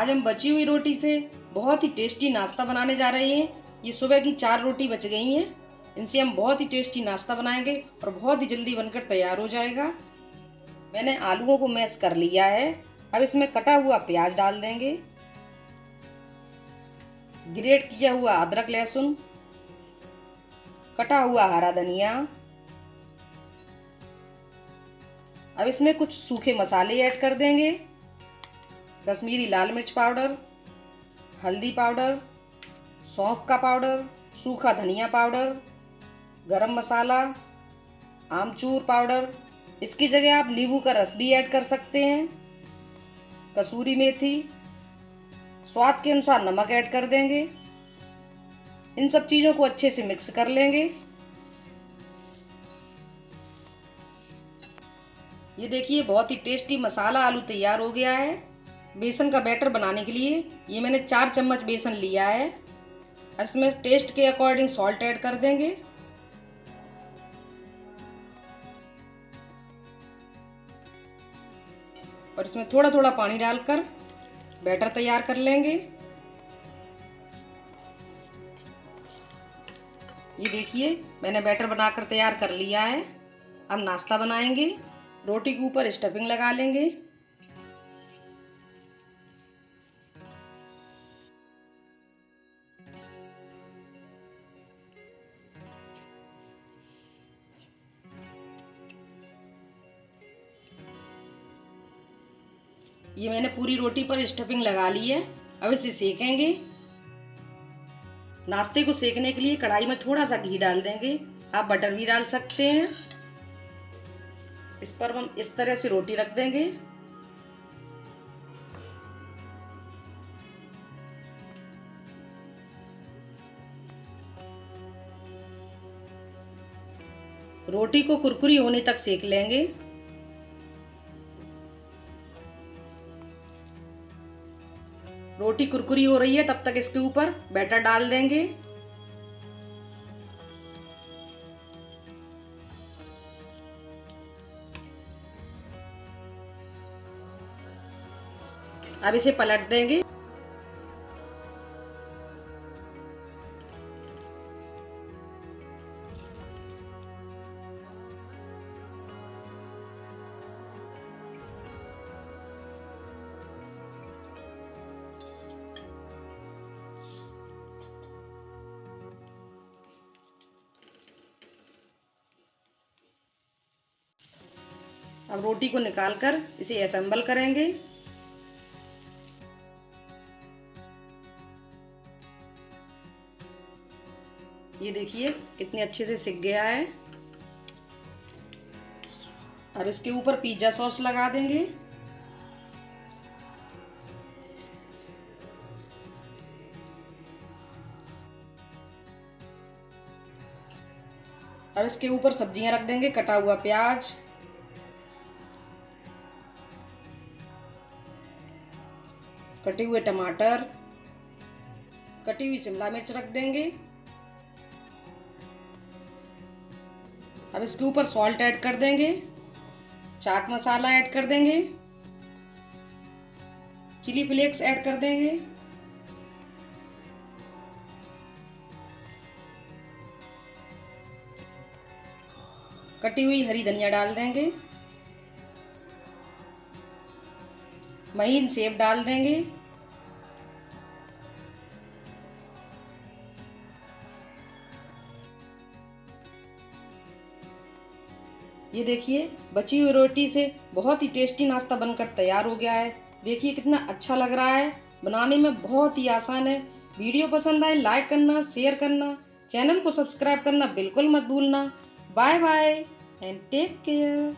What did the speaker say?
आज हम बची हुई रोटी से बहुत ही टेस्टी नाश्ता बनाने जा रहे हैं। ये सुबह की 4 रोटी बच गई हैं। इनसे हम बहुत ही टेस्टी नाश्ता बनाएंगे और बहुत ही जल्दी बनकर तैयार हो जाएगा। मैंने आलूओं को मैश कर लिया है। अब इसमें कटा हुआ प्याज डाल देंगे, ग्रेट किया हुआ अदरक लहसुन, कटा हुआ हरा धनिया। अब इसमें कुछ सूखे मसाले ऐड कर देंगे, कश्मीरी लाल मिर्च पाउडर, हल्दी पाउडर, सौंफ का पाउडर, सूखा धनिया पाउडर, गरम मसाला, आमचूर पाउडर। इसकी जगह आप नींबू का रस भी ऐड कर सकते हैं। कसूरी मेथी, स्वाद के अनुसार नमक ऐड कर देंगे। इन सब चीज़ों को अच्छे से मिक्स कर लेंगे। ये देखिए बहुत ही टेस्टी मसाला आलू तैयार हो गया है। बेसन का बैटर बनाने के लिए ये मैंने 4 चम्मच बेसन लिया है। अब इसमें टेस्ट के अकॉर्डिंग सॉल्ट ऐड कर देंगे। और इसमें थोड़ा थोड़ा पानी डालकर बैटर तैयार कर लेंगे। ये देखिए मैंने बैटर बनाकर तैयार कर लिया है। अब नाश्ता बनाएंगे। रोटी के ऊपर स्टफिंग लगा लेंगे। ये मैंने पूरी रोटी पर स्टफिंग लगा ली है। अब इसे सेकेंगे। नाश्ते को सेकने के लिए कढ़ाई में थोड़ा सा घी डाल देंगे। आप बटर भी डाल सकते हैं। इस पर हम इस तरह से रोटी रख देंगे। रोटी को कुरकुरी होने तक सेक लेंगे। रोटी कुरकुरी हो रही है तब तक इसके ऊपर बैटर डाल देंगे। अब इसे पलट देंगे। अब रोटी को निकालकर इसे असेंबल करेंगे। ये देखिए कितने अच्छे से सिक गया है। अब इसके ऊपर पिज्जा सॉस लगा देंगे। अब इसके ऊपर सब्जियां रख देंगे, कटा हुआ प्याज, कटे हुए टमाटर, कटी हुई शिमला मिर्च रख देंगे। अब इसके ऊपर सॉल्ट ऐड कर देंगे, चाट मसाला ऐड कर देंगे, चिली फ्लेक्स ऐड कर देंगे, कटी हुई हरी धनिया डाल देंगे, महीन सेव डाल देंगे। ये देखिए बची हुई रोटी से बहुत ही टेस्टी नाश्ता बनकर तैयार हो गया है। देखिए कितना अच्छा लग रहा है। बनाने में बहुत ही आसान है। वीडियो पसंद आए लाइक करना, शेयर करना, चैनल को सब्सक्राइब करना बिल्कुल मत भूलना। Bye bye and take care.